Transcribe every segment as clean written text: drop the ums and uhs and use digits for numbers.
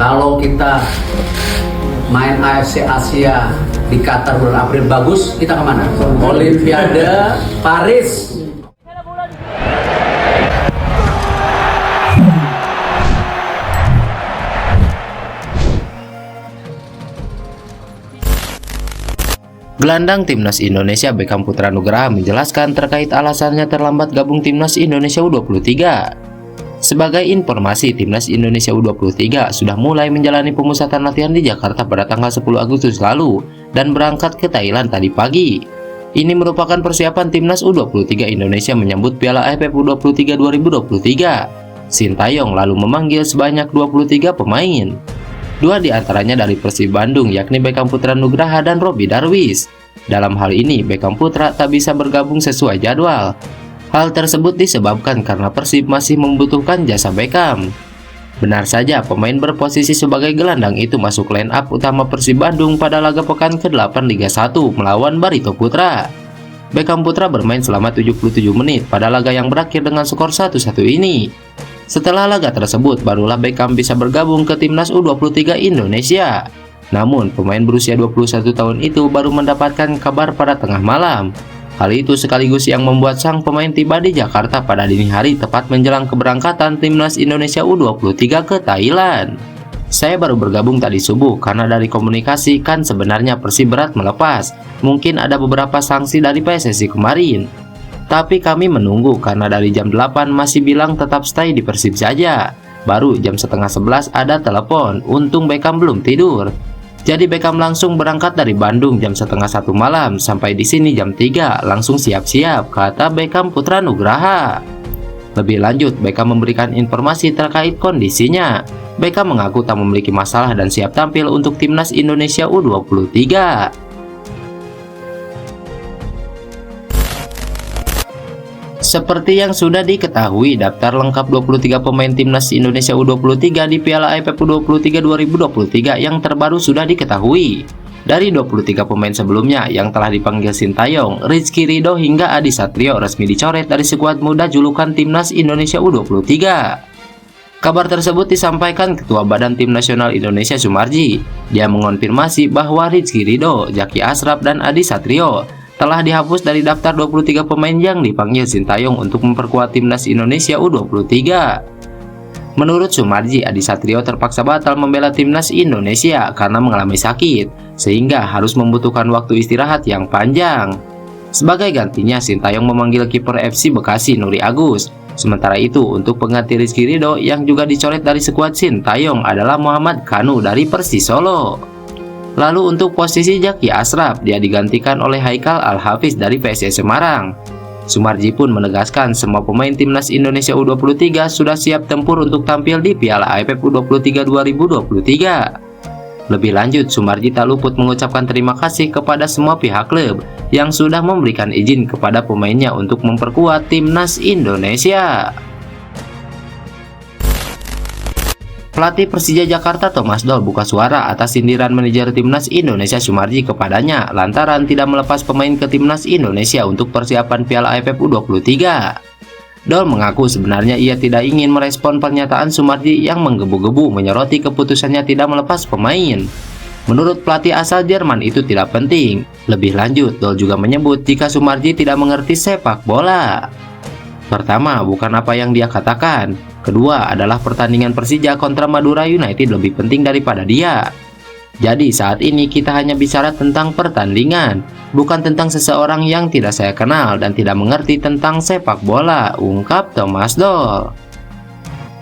Kalau kita main AFC Asia di Qatar bulan April bagus, kita kemana? Olimpiade Paris. Gelandang Timnas Indonesia Beckham Putra Nugraha menjelaskan terkait alasannya terlambat gabung Timnas Indonesia U23. Sebagai informasi, Timnas Indonesia U23 sudah mulai menjalani pemusatan latihan di Jakarta pada tanggal 10 Agustus lalu dan berangkat ke Thailand tadi pagi. Ini merupakan persiapan Timnas U23 Indonesia menyambut Piala AFF U23 2023. Sintayong lalu memanggil sebanyak 23 pemain. Dua di antaranya dari Persib Bandung, yakni Beckham Putra Nugraha dan Robby Darwish. Dalam hal ini, Beckham Putra tak bisa bergabung sesuai jadwal. Hal tersebut disebabkan karena Persib masih membutuhkan jasa Beckham. Benar saja, pemain berposisi sebagai gelandang itu masuk line up utama Persib Bandung pada laga pekan ke-8 Liga 1 melawan Barito Putra. Beckham Putra bermain selama 77 menit pada laga yang berakhir dengan skor 1-1 ini. Setelah laga tersebut, barulah Beckham bisa bergabung ke Timnas U23 Indonesia. Namun, pemain berusia 21 tahun itu baru mendapatkan kabar pada tengah malam. Hal itu sekaligus yang membuat sang pemain tiba di Jakarta pada dini hari tepat menjelang keberangkatan Timnas Indonesia U23 ke Thailand. Saya baru bergabung tadi subuh karena dari komunikasi kan sebenarnya Persib berat melepas. Mungkin ada beberapa sanksi dari PSSI kemarin. Tapi kami menunggu karena dari jam 8 masih bilang tetap stay di Persib saja. Baru jam setengah 11 ada telepon, untung Beckham belum tidur. Jadi Beckham langsung berangkat dari Bandung jam setengah 1 malam, sampai di sini jam 3 langsung siap-siap, kata Beckham Putra Nugraha. Lebih lanjut, Beckham memberikan informasi terkait kondisinya. Beckham mengaku tak memiliki masalah dan siap tampil untuk Timnas Indonesia U23. Seperti yang sudah diketahui, daftar lengkap 23 pemain Timnas Indonesia U23 di Piala AFF U23 2023 yang terbaru sudah diketahui. Dari 23 pemain sebelumnya yang telah dipanggil Sintayong, Rizky Ridho hingga Adi Satrio resmi dicoret dari skuad muda julukan Timnas Indonesia U23. Kabar tersebut disampaikan Ketua Badan Tim Nasional Indonesia Sumarji. Dia mengonfirmasi bahwa Rizky Ridho, Zaki Ashraf, dan Adi Satrio telah dihapus dari daftar 23 pemain yang dipanggil Sintayong untuk memperkuat Timnas Indonesia U23. Menurut Sumarji, Adi Satrio terpaksa batal membela Timnas Indonesia karena mengalami sakit, sehingga harus membutuhkan waktu istirahat yang panjang. Sebagai gantinya, Sintayong memanggil kiper FC Bekasi Nuri Agus. Sementara itu, untuk pengganti Rizky Ridho yang juga dicoret dari skuad Sintayong adalah Muhammad Kanu dari Persis Solo. Lalu untuk posisi Zaki Ashraf, dia digantikan oleh Haikal Al-Hafiz dari PSIS Semarang. Sumarji pun menegaskan semua pemain Timnas Indonesia U23 sudah siap tempur untuk tampil di Piala AFF U23 2023. Lebih lanjut, Sumarji tak luput mengucapkan terima kasih kepada semua pihak klub yang sudah memberikan izin kepada pemainnya untuk memperkuat Timnas Indonesia. Pelatih Persija Jakarta Thomas Doll buka suara atas sindiran manajer Timnas Indonesia Sumarji kepadanya lantaran tidak melepas pemain ke Timnas Indonesia untuk persiapan Piala AFF U23. Doll mengaku sebenarnya ia tidak ingin merespon pernyataan Sumarji yang menggebu-gebu menyoroti keputusannya tidak melepas pemain. Menurut pelatih asal Jerman itu tidak penting. Lebih lanjut, Doll juga menyebut jika Sumarji tidak mengerti sepak bola. Pertama, bukan apa yang dia katakan. Kedua, adalah pertandingan Persija kontra Madura United lebih penting daripada dia. Jadi saat ini kita hanya bicara tentang pertandingan, bukan tentang seseorang yang tidak saya kenal dan tidak mengerti tentang sepak bola, ungkap Thomas Doll.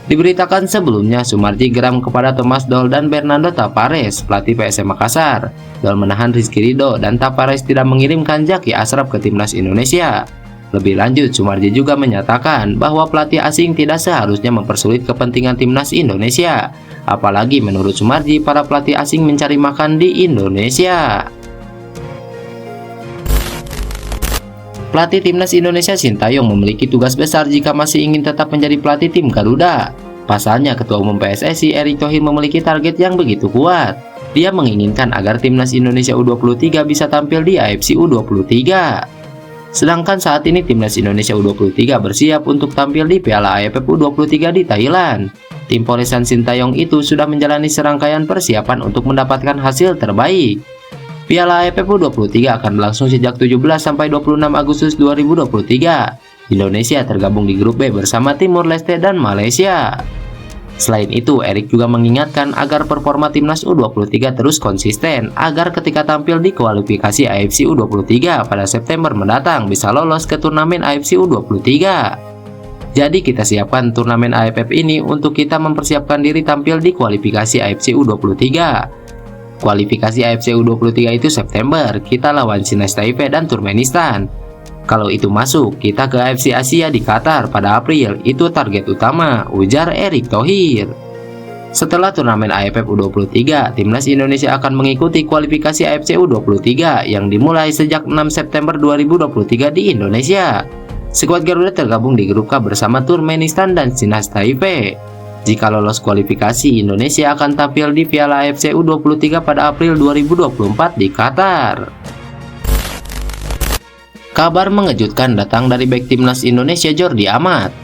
Diberitakan sebelumnya, Sumarji geram kepada Thomas Doll dan Bernardo Tavares, pelatih PSM Makassar. Doll menahan Rizky Ridho dan Tavares tidak mengirimkan Zaki Ashraf ke Timnas Indonesia. Lebih lanjut, Sumarji juga menyatakan bahwa pelatih asing tidak seharusnya mempersulit kepentingan Timnas Indonesia. Apalagi menurut Sumarji, para pelatih asing mencari makan di Indonesia. Pelatih Timnas Indonesia Sintayong memiliki tugas besar jika masih ingin tetap menjadi pelatih tim Garuda. Pasalnya, Ketua Umum PSSI Erick Thohir memiliki target yang begitu kuat. Dia menginginkan agar Timnas Indonesia U23 bisa tampil di AFC U23. Sedangkan saat ini Timnas Indonesia U23 bersiap untuk tampil di Piala AFF U23 di Thailand. Tim Polesan Sintayong itu sudah menjalani serangkaian persiapan untuk mendapatkan hasil terbaik. Piala AFF U23 akan berlangsung sejak 17 sampai 26 Agustus 2023. Indonesia tergabung di grup B bersama Timur Leste dan Malaysia. Selain itu, Erik juga mengingatkan agar performa timnas U23 terus konsisten agar ketika tampil di kualifikasi AFC U23 pada September mendatang bisa lolos ke turnamen AFC U23. Jadi kita siapkan turnamen AFF ini untuk kita mempersiapkan diri tampil di kualifikasi AFC U23. Kualifikasi AFC U23 itu September, kita lawan Sinais Taipei dan Turkmenistan. Kalau itu masuk, kita ke AFC Asia di Qatar pada April, itu target utama, ujar Erick Thohir. Setelah turnamen AFF U23, timnas Indonesia akan mengikuti kualifikasi AFC U23 yang dimulai sejak 6 September 2023 di Indonesia. Skuad Garuda tergabung di grup K bersama Turkmenistan dan Sinais Taipei. Jika lolos kualifikasi, Indonesia akan tampil di Piala AFC U23 pada April 2024 di Qatar. Kabar mengejutkan datang dari bek timnas Indonesia Jordi Amat.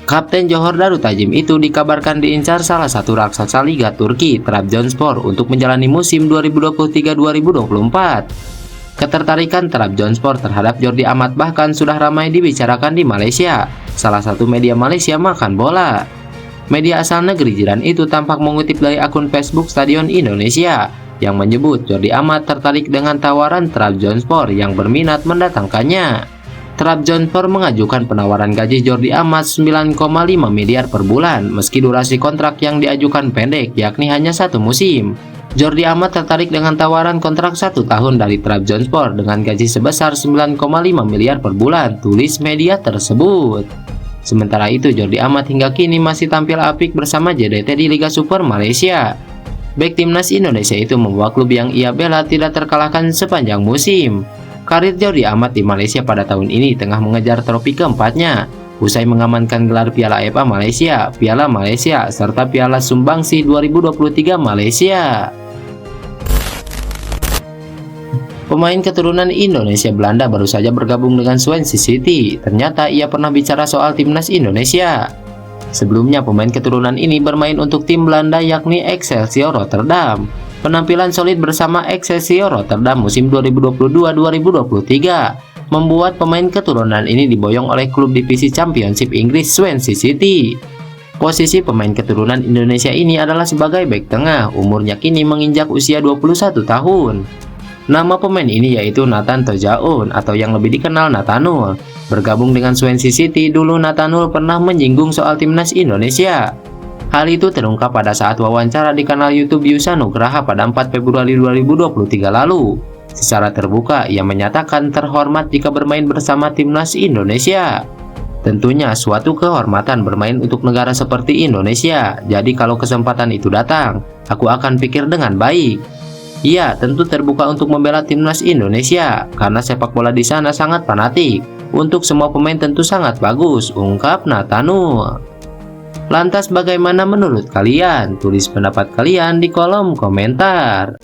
Kapten Johor Darut Tajim itu dikabarkan diincar salah satu raksasa Liga Turki, Trabzonspor, untuk menjalani musim 2023-2024. Ketertarikan Trabzonspor terhadap Jordi Amat bahkan sudah ramai dibicarakan di Malaysia. Salah satu media Malaysia Makan Bola. Media asal negeri jiran itu tampak mengutip dari akun Facebook Stadion Indonesia yang menyebut Jordi Amat tertarik dengan tawaran Trabzonspor yang berminat mendatangkannya. Trabzonspor mengajukan penawaran gaji Jordi Amat 9,5 miliar per bulan meski durasi kontrak yang diajukan pendek yakni hanya 1 musim. Jordi Amat tertarik dengan tawaran kontrak 1 tahun dari Trabzonspor dengan gaji sebesar 9,5 miliar per bulan, tulis media tersebut. Sementara itu, Jordi Amat hingga kini masih tampil apik bersama JDT di Liga Super Malaysia. Bek timnas Indonesia itu membawa klub yang ia bela tidak terkalahkan sepanjang musim. Karir Jordi Amat di Malaysia pada tahun ini tengah mengejar trofi keempatnya, usai mengamankan gelar Piala AFA Malaysia, Piala Malaysia, serta Piala Sumbangsi 2023 Malaysia. Pemain keturunan Indonesia Belanda baru saja bergabung dengan Swansea City. Ternyata ia pernah bicara soal timnas Indonesia. Sebelumnya pemain keturunan ini bermain untuk tim Belanda yakni Excelsior Rotterdam. Penampilan solid bersama Excelsior Rotterdam musim 2022-2023 membuat pemain keturunan ini diboyong oleh klub divisi Championship Inggris Swansea City. Posisi pemain keturunan Indonesia ini adalah sebagai bek tengah. Umurnya kini menginjak usia 21 tahun. Nama pemain ini yaitu Nathan Tojaun atau yang lebih dikenal Nathanul. Bergabung dengan Swansea City, dulu Nathanul pernah menyinggung soal timnas Indonesia. Hal itu terungkap pada saat wawancara di kanal YouTube Yusa Nugraha pada 4 Februari 2023 lalu. Secara terbuka, ia menyatakan terhormat jika bermain bersama timnas Indonesia. Tentunya suatu kehormatan bermain untuk negara seperti Indonesia. Jadi kalau kesempatan itu datang, aku akan pikir dengan baik. Ia tentu terbuka untuk membela timnas Indonesia karena sepak bola di sana sangat fanatik. Untuk semua pemain tentu sangat bagus, ungkap Nathanul. Lantas bagaimana menurut kalian? Tulis pendapat kalian di kolom komentar.